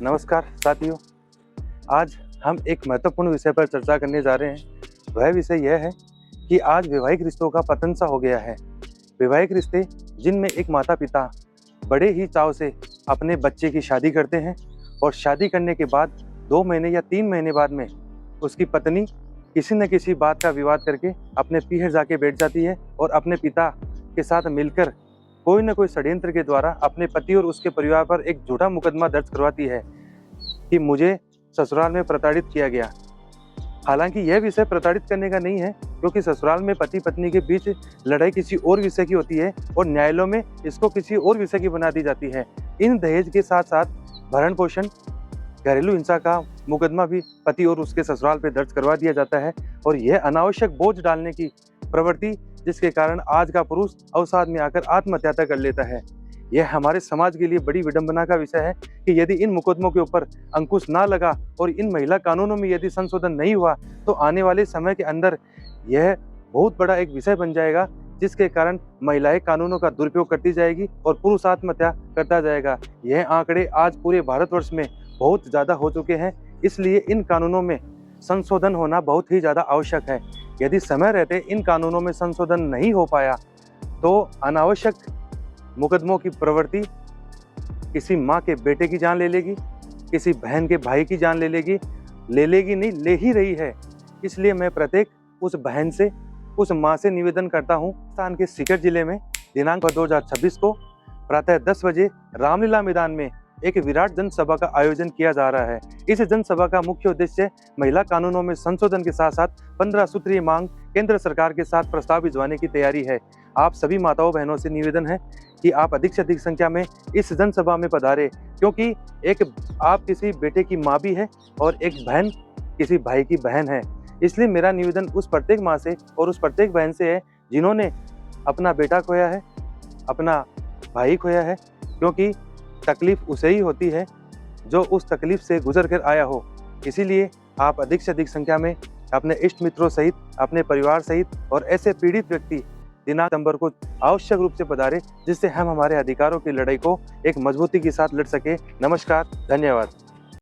नमस्कार साथियों, आज हम एक महत्वपूर्ण विषय पर चर्चा करने जा रहे हैं। वह विषय यह है कि आज वैवाहिक रिश्तों का पतन सा हो गया है। वैवाहिक रिश्ते जिनमें एक माता पिता बड़े ही चाव से अपने बच्चे की शादी करते हैं और शादी करने के बाद 2 महीने या 3 महीने बाद में उसकी पत्नी किसी न किसी बात का विवाद करके अपने पीहर जाके बैठ जाती है और अपने पिता के साथ मिलकर कोई न कोई षड्यंत्र के द्वारा अपने पति और उसके परिवार पर एक झूठा मुकदमा दर्ज करवाती है कि मुझे ससुराल में प्रताड़ित किया गया। हालांकि यह विषय प्रताड़ित करने का नहीं है, क्योंकि ससुराल में पति पत्नी के बीच लड़ाई किसी और विषय की होती है और न्यायालयों में इसको किसी और विषय की बना दी जाती है। इन दहेज के साथ साथ भरण पोषण, घरेलू हिंसा का मुकदमा भी पति और उसके ससुराल पे दर्ज करवा दिया जाता है और यह अनावश्यक बोझ डालने की प्रवृत्ति जिसके कारण आज का पुरुष अवसाद में आकर आत्महत्या कर लेता है। यह हमारे समाज के लिए बड़ी विडंबना का विषय है कि यदि इन मुकदमों के ऊपर अंकुश ना लगा और इन महिला कानूनों में यदि संशोधन नहीं हुआ तो आने वाले समय के अंदर यह बहुत बड़ा एक विषय बन जाएगा, जिसके कारण महिलाएं कानूनों का दुरुपयोग करती जाएगी और पुरुष आत्महत्या करता जाएगा। यह आंकड़े आज पूरे भारतवर्ष में बहुत ज़्यादा हो चुके हैं, इसलिए इन कानूनों में संशोधन होना बहुत ही ज़्यादा आवश्यक है। यदि समय रहते इन कानूनों में संशोधन नहीं हो पाया तो अनावश्यक मुकदमों की प्रवृत्ति किसी माँ के बेटे की जान ले लेगी, किसी बहन के भाई की जान ले लेगी नहीं, ले ही रही है। इसलिए मैं प्रत्येक उस बहन से, उस माँ से निवेदन करता हूँ, राजस्थान के सीकर जिले में दिनांक 2026 को प्रातः 10 बजे रामलीला मैदान में एक विराट जनसभा का आयोजन किया जा रहा है। इस जनसभा का मुख्य उद्देश्य महिला कानूनों में संशोधन के साथ साथ 15 सूत्रीय मांग केंद्र सरकार के साथ प्रस्ताव भिजवाने की तैयारी है। आप सभी माताओं बहनों से निवेदन है कि आप अधिक से अधिक संख्या में इस जनसभा में पधारें, क्योंकि एक आप किसी बेटे की माँ भी है और एक बहन किसी भाई की बहन है। इसलिए मेरा निवेदन उस प्रत्येक माँ से और उस प्रत्येक बहन से है जिन्होंने अपना बेटा खोया है, अपना भाई खोया है, क्योंकि तकलीफ उसे ही होती है जो उस तकलीफ से गुजर कर आया हो। इसीलिए आप अधिक से अधिक संख्या में अपने इष्ट मित्रों सहित, अपने परिवार सहित और ऐसे पीड़ित व्यक्ति दिनांक नंबर को आवश्यक रूप से पधारे, जिससे हम हमारे अधिकारों की लड़ाई को एक मजबूती के साथ लड़ सके। नमस्कार, धन्यवाद।